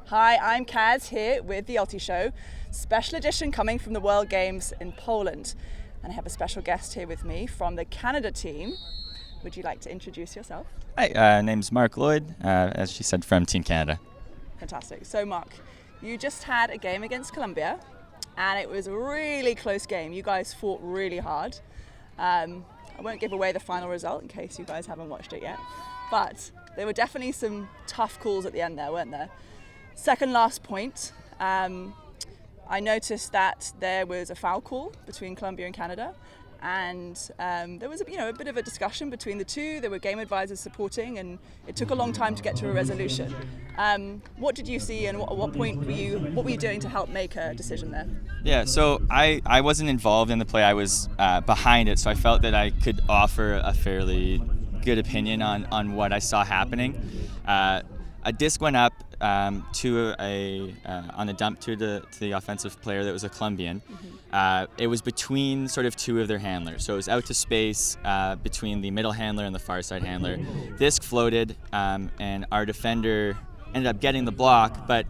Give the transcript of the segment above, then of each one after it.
Hi, I'm Kaz here with the Ulti Show, special edition coming from the World Games in Poland. And I have a special guest here with me from the Canada team. Would you like to introduce yourself? Hi, name's Mark Lloyd, as she said, from Team Canada. Fantastic. So Mark, you just had a game against Colombia and it was a really close game. You guys fought really hard. I won't give away the final result in case you guys haven't watched it yet, but there were definitely some tough calls at the end there, weren't there? Second last point, I noticed that there was a foul call between Colombia and Canada, and there was a bit of a discussion between the two. There were game advisors supporting, and it took a long time to get to a resolution. What did you see, and what point were you doing to help make a decision there? Yeah, so I wasn't involved in the play. I was behind it, so I felt that I could offer a fairly good opinion on what I saw happening. A disc went up on a dump to the offensive player that was a Colombian. It was between sort of two of their handlers, so it was out to space between the middle handler and the far side handler. Disc floated, and our defender ended up getting the block, but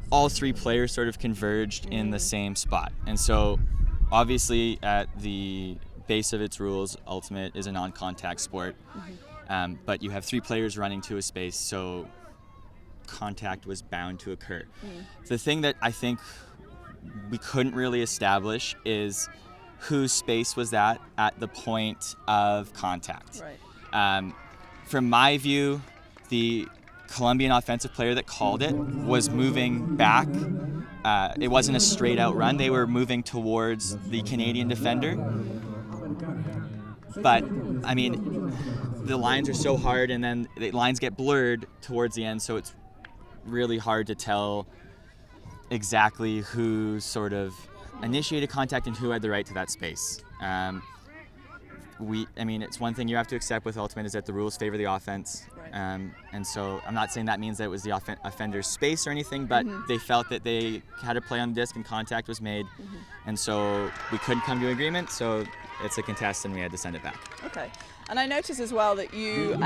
all three players sort of converged in the same spot. And so obviously at the base of its rules, Ultimate is a non-contact sport, but you have three players running to a space, so contact was bound to occur. The thing that I think we couldn't really establish is whose space was that at the point of contact. Right. From my view, the Colombian offensive player that called it was moving back. It wasn't a straight out run. They were moving towards the Canadian defender. But, I mean, the lines are so hard, and then the lines get blurred towards the end, so it's really hard to tell exactly who sort of initiated contact and who had the right to that space. It's one thing you have to accept with Ultimate is that the rules favor the offense. Right. And so I'm not saying that means that it was the offender's space or anything, but they felt that they had a play on the disc and contact was made. And so we couldn't come to an agreement, so it's a contest and we had to send it back. Okay. And I noticed as well that you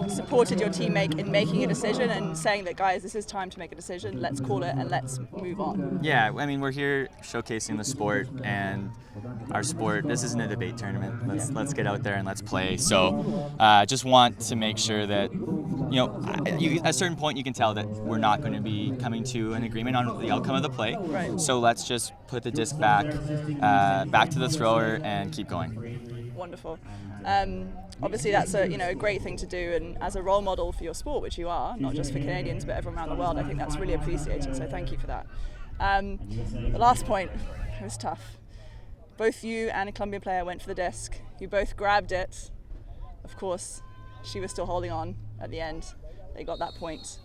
supported your teammate in making a decision and saying that, guys, this is time to make a decision, let's call it and let's move on. Yeah, I mean, we're here showcasing the sport, and our sport, this isn't a debate tournament. Let's get out there and let's play. So just want to make sure that, at a certain point you can tell that we're not going to be coming to an agreement on the outcome of the play. Right. So let's just put the disc back to the thrower and keep going. Wonderful. Obviously that's a great thing to do, and as a role model for your sport, which you are, not just for Canadians but everyone around the world, I think that's really appreciated, so thank you for that. The last point, it was tough. Both you and a Colombian player went for the disc. You both grabbed it. Of course, she was still holding on at the end. They got that point.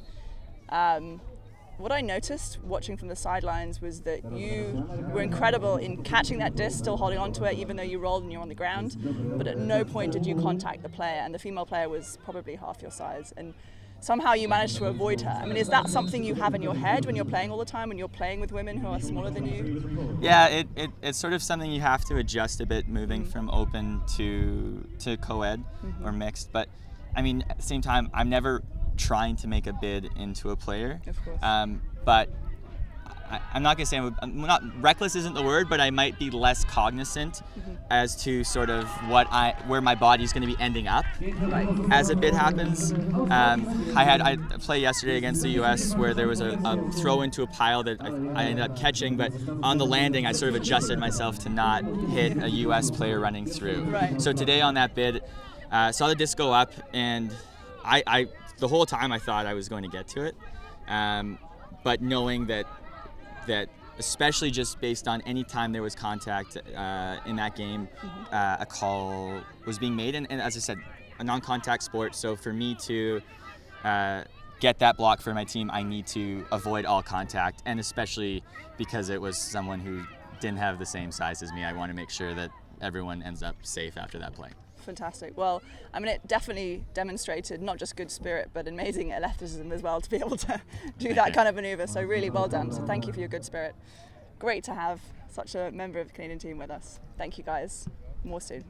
What I noticed watching from the sidelines was that you were incredible in catching that disc, still holding on to it even though you rolled and you're on the ground, but at no point did you contact the player, and the female player was probably half your size, and somehow you managed to avoid her. I mean, is that something you have in your head when you're playing all the time, when you're playing with women who are smaller than you? Yeah, it's sort of something you have to adjust a bit, moving from open to co-ed or mixed, but I mean, at the same time, I'm never trying to make a bid into a player. Of course. But I'm not gonna say I'm not reckless isn't the word, but I might be less cognizant as to sort of where my body's gonna be ending up as a bid happens. I played yesterday against the US where there was a throw into a pile that I ended up catching, but on the landing I sort of adjusted myself to not hit a US player running through. Right. So today on that bid, saw the disc go up, and I the whole time I thought I was going to get to it, but knowing that especially just based on any time there was contact in that game, a call was being made, and as I said, a non-contact sport, so for me to get that block for my team, I need to avoid all contact, and especially because it was someone who didn't have the same size as me, I want to make sure that everyone ends up safe after that play. Fantastic. Well, I mean, it definitely demonstrated not just good spirit, but amazing athleticism as well to be able to do that kind of maneuver. So really well done. So thank you for your good spirit. Great to have such a member of the Canadian team with us. Thank you guys. More soon.